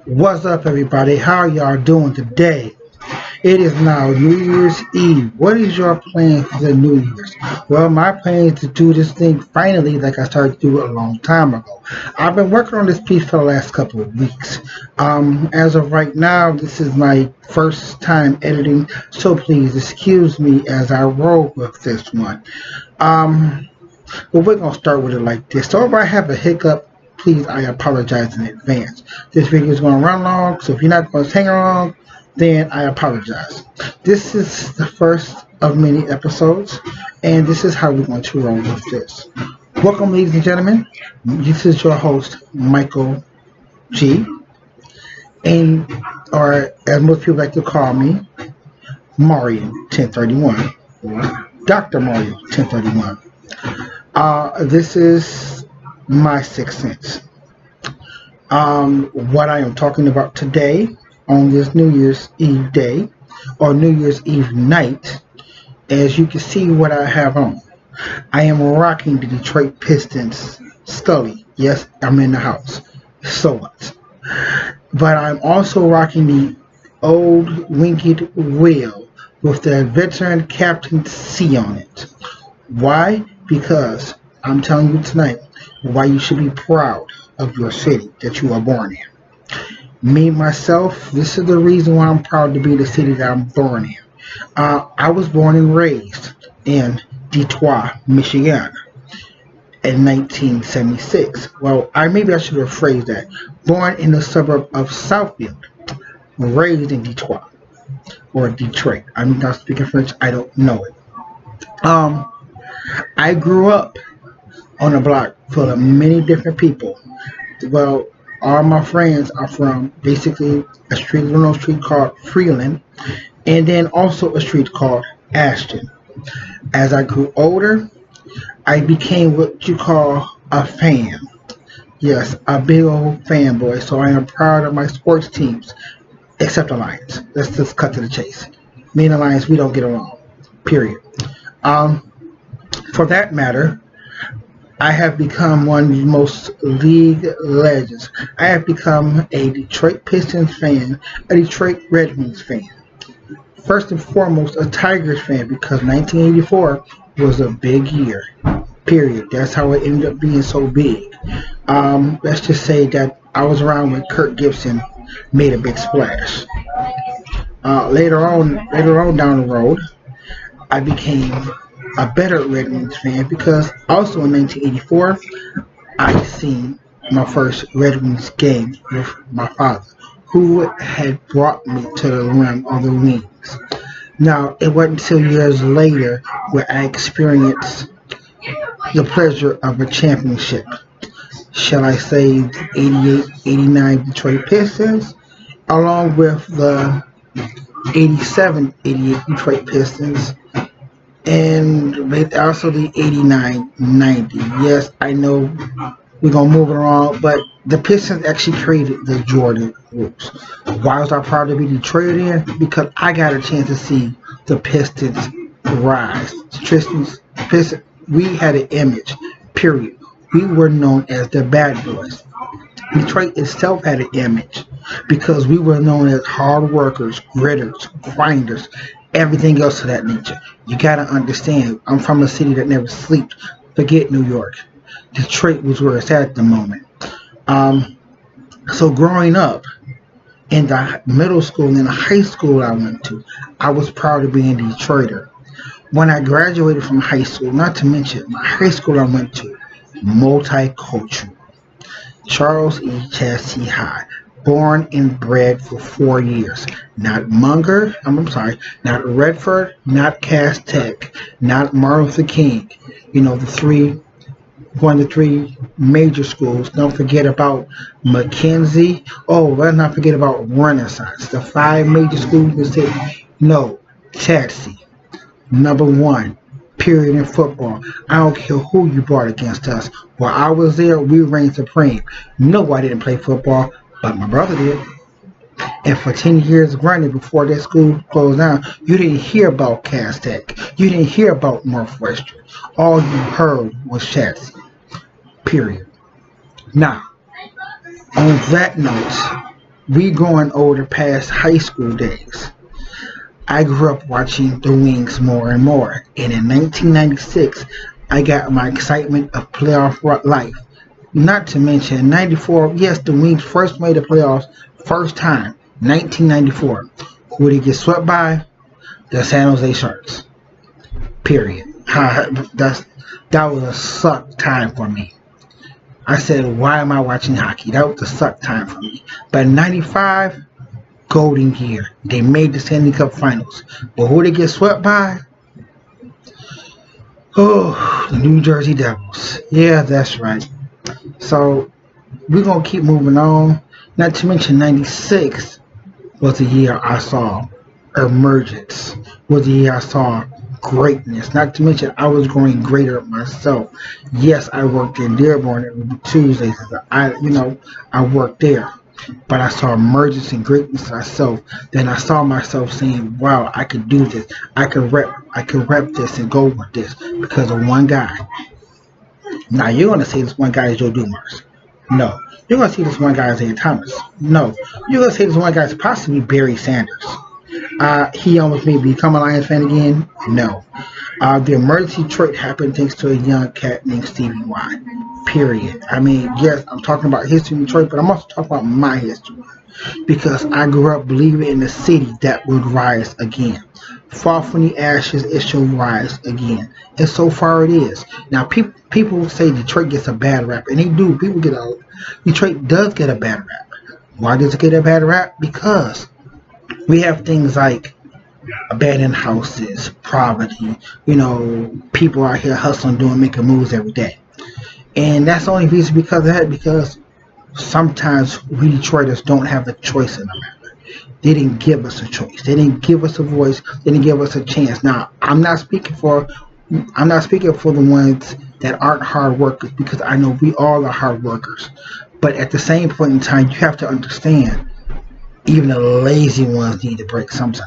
What's up, everybody? How y'all doing today? It is now New Year's Eve. What is your plan for the New Year's? Well, my plan is to do this thing finally, like I started to do it a long time ago. I've been working on this piece for the last couple of weeks. As of right now, this is my first time editing, so please excuse me as I roll with this one. Um, but we're gonna start with it like this. So if I have a hiccup, please I apologize in advance. This video is gonna run long, so if you're not gonna hang along, then I apologize. This is the first of many episodes, and this is how we're going to roll with this. Welcome, ladies and gentlemen. This is your host, Michael G, and or as most people like to call me, Mario 1031, or Dr. Mario 1031. This is my sixth sense. What I am talking about today on this New Year's Eve day or New Year's Eve night, as you can see what I have on. I am rocking the Detroit Pistons Scully. Yes, I'm in the house. So what? But I'm also rocking the old winged wheel with the veteran Captain C on it. Why? Because I'm telling you tonight why you should be proud of your city that you are born in. Me, myself, this is the reason why I'm proud to be the city that I'm born in. I was born and raised in Detroit, Michigan in 1976. Well, maybe I should have phrased that. Born in the suburb of Southfield, raised in Detroit or Detroit. I'm not speaking French, I don't know it. I grew up on a block full of many different people. Well, all my friends are from basically a street called Freeland, and then also a street called Ashton. As I grew older, I became what you call a fan. Yes, a big old fanboy. So I am proud of my sports teams, except the Lions. Let's just cut to the chase. Me and the Lions, we don't get along. Period. For that matter, I have become one of the most league legends. I have become a Detroit Pistons fan, a Detroit Red Wings fan. First and foremost, a Tigers fan because 1984 was a big year. Period. That's how it ended up being so big. Let's just say that I was around when Kirk Gibson made a big splash. Later on down the road, I became a better Red Wings fan because also in 1984 I seen my first Red Wings game with my father, who had brought me to the rim of the Wings. Now it wasn't until years later where I experienced the pleasure of a championship. Shall I say the 88-89 Detroit Pistons along with the 87-88 Detroit Pistons and also the 89-90. Yes, I know we're going to move it along, but the Pistons actually created the Jordan rules. Why was I proud to be Detroitian? Because I got a chance to see the Pistons rise. Pistons, we had an image, period. We were known as the bad boys. Detroit itself had an image because we were known as hard workers, gritters, grinders, everything else of that nature. You gotta understand, I'm from a city that never sleeps. Forget New York. Detroit was where it's at the moment. So growing up in the middle school and in the high school I went to, I was proud of being a Detroiter. When I graduated from high school, not to mention my high school I went to, multicultural. Charles E. Chassey High. Born and bred for 4 years. Not Munger, not Redford, not Cass Tech, not Martin Luther King. You know, one of the three major schools. Don't forget about Mackenzie. Oh, let's not forget about Renaissance. The 5 major schools in the city. No, Chatsey. Number 1. Period in football. I don't care who you brought against us. While I was there, we reigned supreme. No, I didn't play football, but my brother did. And for 10 years running before that school closed down, you didn't hear about Cass Tech. You didn't hear about Northwestern. All you heard was Chatsey. Period. Now, on that note, We growing older past high school days. I grew up watching the Wings more and more, and in 1996, I got my excitement of playoff life. Not to mention, 94, yes, the Wings first made the playoffs, first time, 1994. Who did they get swept by? The San Jose Sharks. Period. That's, that was a suck time for me. I said, why am I watching hockey? That was a suck time for me. But 95, golden year. They made the Stanley Cup Finals. But who they get swept by? Oh, the New Jersey Devils. Yeah, that's right. So we're going to keep moving on. Not to mention 96 was the year I saw emergence. Was the year I saw greatness. Not to mention I was growing greater myself. Yes, I worked in Dearborn every Tuesdays. I worked there. But I saw emergence and greatness myself. Then I saw myself saying, wow, I could do this. I could rep this and go with this because of one guy. Now you're gonna say this one guy is Joe Dumars. No. You're gonna see this one guy is Ian Thomas. No. You're gonna say this one guy is possibly Barry Sanders. He almost made me become a Lions fan again. No. The emergency trade happened thanks to a young cat named Stevie Y. Period. I mean, yes, I'm talking about history in Detroit, but I'm also talking about my history. Because I grew up believing in a city that would rise again. Fall from the ashes, it shall rise again. And so far it is. Now, people say Detroit gets a bad rap, and they do. Detroit does get a bad rap. Why does it get a bad rap? Because we have things like abandoned houses, poverty, people out here hustling, making moves every day. And that's the only reason because of that, because sometimes we Detroiters don't have the choice in the matter. They didn't give us a choice. They didn't give us a voice. They didn't give us a chance. Now, I'm not speaking for the ones that aren't hard workers, because I know we all are hard workers. But at the same point in time, you have to understand, even the lazy ones need a break sometime.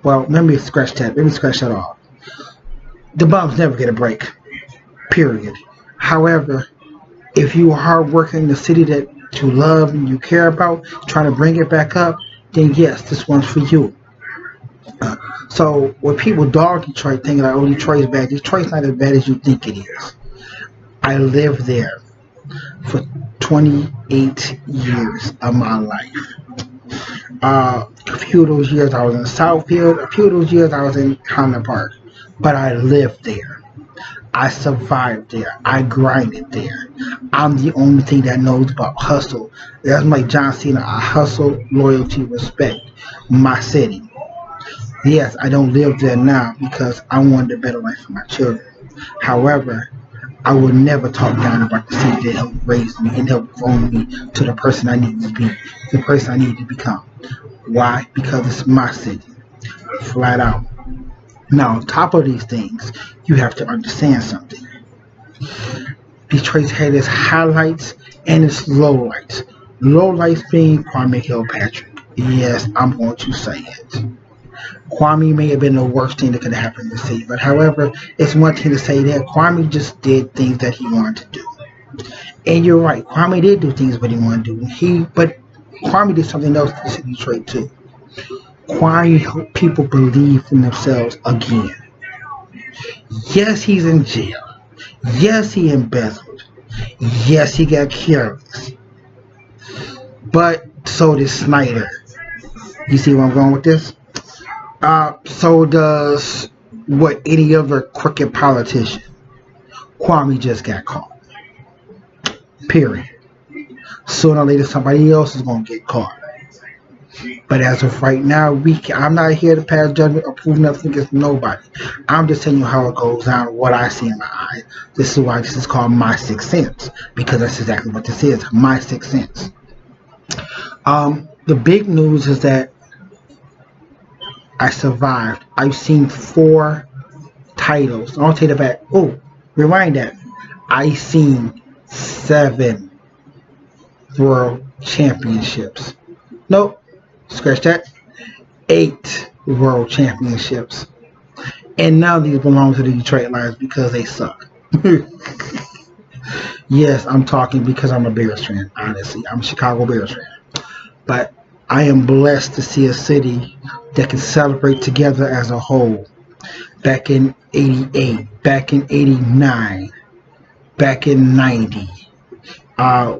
Well, let me scratch that. Let me scratch that off. The bums never get a break. Period. However, if you are hard working in the city that you love and you care about, trying to bring it back up, then yes, this one's for you. So when people dog Detroit, thinking like, oh, Detroit's bad, Detroit's not as bad as you think it is. I lived there for 28 years of my life. A few of those years I was in Southfield, a few of those years I was in Highland Park, but I lived there. I survived there. I grinded there. I'm the only thing that knows about hustle. That's like John Cena. I hustle, loyalty, respect. My city. Yes, I don't live there now because I wanted a better life for my children. However, I would never talk down about the city that helped raise me and helped grow me to the person I need to be, the person I need to become. Why? Because it's my city. Flat out. Now, on top of these things, you have to understand something. Detroit's had its highlights and its lowlights. Lowlights being Kwame Kilpatrick. Yes, I'm going to say it. Kwame may have been the worst thing that could have happened to the city, but however, it's one thing to say that Kwame just did things that he wanted to do. And you're right, Kwame did do things that he wanted to do. But Kwame did something else to the city of Detroit too. Kwame helped people believe in themselves again. Yes, he's in jail. Yes, he embezzled. Yes, he got careless. But so did Snyder. You see where I'm going with this? So does what any other crooked politician. Kwame just got caught. Period. Sooner or later, somebody else is going to get caught. But as of right now, I'm not here to pass judgment or prove nothing against nobody. I'm just telling you how it goes down, what I see in my eyes. This is why this is called my sixth sense, because that's exactly what this is, my sixth sense. The big news is that I survived. I've seen 4 titles. I'll take it back. Oh, rewind that. I've seen 7 world championships. Nope. Scratch that. 8 world championships. And now these belong to the Detroit Lions because they suck. Yes, I'm talking because I'm a Bears fan, honestly. I'm a Chicago Bears fan. But I am blessed to see a city that can celebrate together as a whole. Back in 88, back in 89, back in 90.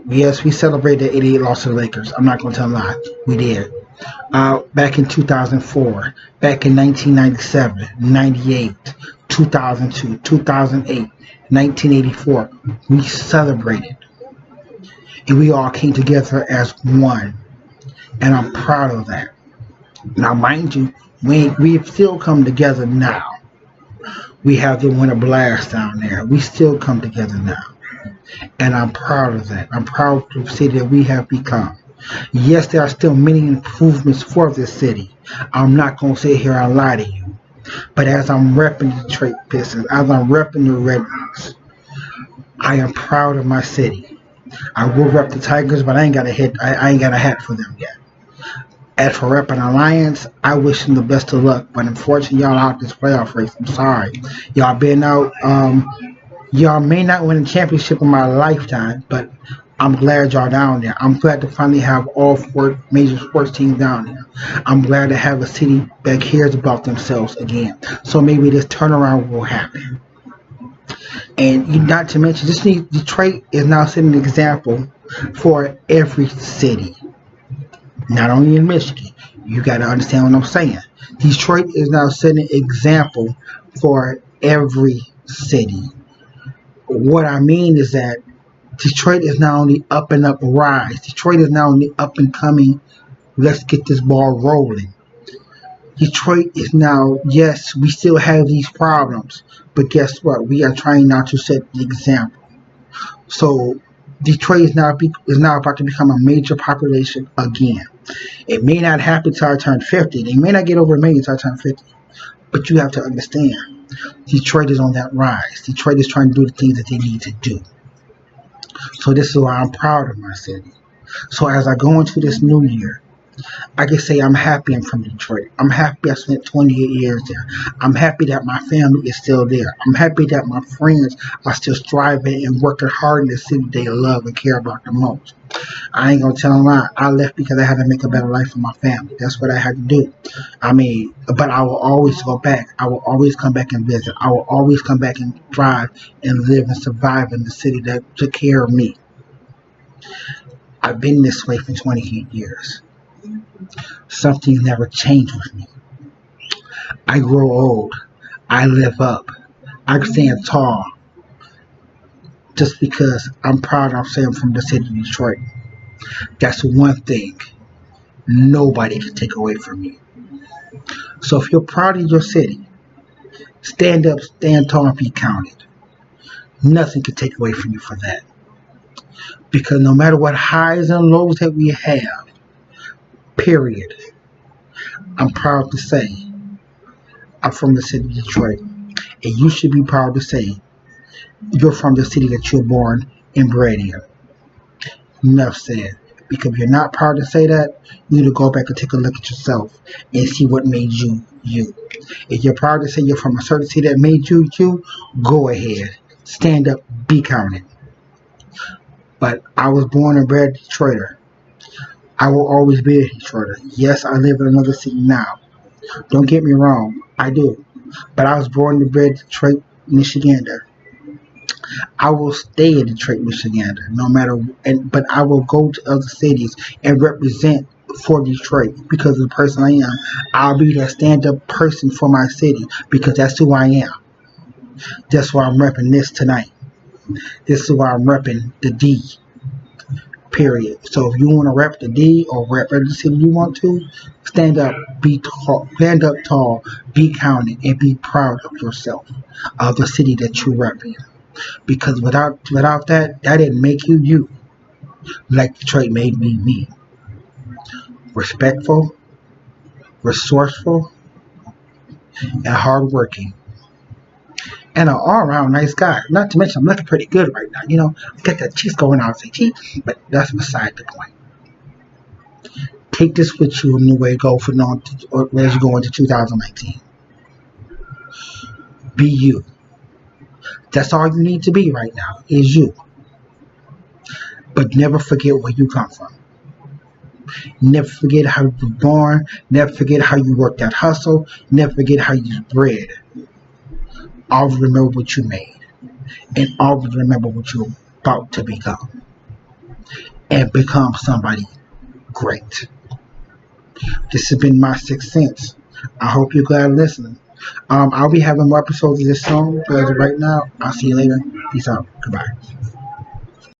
Yes, we celebrated the 88 loss to the Lakers. I'm not going to tell a lie. We did. Back in 2004, back in 1997, 98, 2002, 2008, 1984, we celebrated. And we all came together as one. And I'm proud of that. Now, mind you, we've still come together now. We have the Winter Blast down there. We still come together now. And I'm proud of that. I'm proud to say that we have become. Yes, there are still many improvements for this city. I'm not going to sit here and lie to you. But as I'm repping the Detroit Pistons, as I'm repping the Red Wings, I am proud of my city. I will rep the Tigers, but I ain't got a hat for them yet. As for repping the Lions, I wish them the best of luck. But unfortunately, y'all out this playoff race. I'm sorry. Y'all been out. Y'all may not win a championship in my lifetime, but I'm glad y'all down there. I'm glad to finally have all four major sports teams down there. I'm glad to have a city that cares about themselves again. So maybe this turnaround will happen. And not to mention, Detroit is now setting an example for every city. Not only in Michigan. You got to understand what I'm saying. Detroit is now setting an example for every city. What I mean is that Detroit is now on the up and up rise. Detroit is now on the up and coming. Let's get this ball rolling. Detroit is now, yes, we still have these problems, but guess what? We are trying now to set the example. So Detroit is now about to become a major population again. It may not happen till I turn 50. They may not get over a million till I turn 50. But you have to understand, Detroit is on that rise. Detroit is trying to do the things that they need to do. So this is why I'm proud of my city. So as I go into this new year, I can say I'm happy I'm from Detroit. I'm happy I spent 28 years there. I'm happy that my family is still there. I'm happy that my friends are still striving and working hard in the city they love and care about the most. I ain't gonna tell them lie. I left because I had to make a better life for my family. That's what I had to do. But I will always go back. I will always come back and visit. I will always come back and thrive and live and survive in the city that took care of me. I've been this way for 28 years. Something's never changed with me. I grow old. I live up. I stand tall. Just because I'm proud of saying I'm from the city of Detroit. That's one thing nobody can take away from me. So if you're proud of your city, stand up, stand tall, and be counted. Nothing can take away from you for that. Because no matter what highs and lows that we have, period, I'm proud to say I'm from the city of Detroit. And you should be proud to say you're from the city that you're born and bred in. Enough said. Because if you're not proud to say that, you need to go back and take a look at yourself and see what made you, you. If you're proud to say you're from a certain city that made you, you, go ahead. Stand up, be counted. But I was born and bred a Detroiter. I will always be a Detroiter. Yes, I live in another city now. Don't get me wrong, I do. But I was born and bred Detroit, Michigander. I will stay in Detroit, Michigander, no matter. But I will go to other cities and represent for Detroit because of the person I am. I'll be that stand-up person for my city because that's who I am. That's why I'm repping this tonight. This is why I'm repping the D. Period. So if you want to rep the D or rep every city you want to, stand up, be tall, stand up tall, be counted, and be proud of yourself, of the city that you rep in. Because without that didn't make you you. Like Detroit made me me. Respectful, resourceful, and hardworking. And an all-around nice guy. Not to mention, I'm looking pretty good right now. You know, I got that cheeks going on, say cheeks, but that's beside the point. Take this with you in the way you go as you go into 2019. Be you. That's all you need to be right now, is you. But never forget where you come from. Never forget how you were born. Never forget how you worked that hustle. Never forget how you bred. Always remember what you made. And always remember what you're about to become. And become somebody great. This has been my sixth sense. I hope you're glad listening. I'll be having more episodes of this song, but as of right now, I'll see you later. Peace out. Goodbye.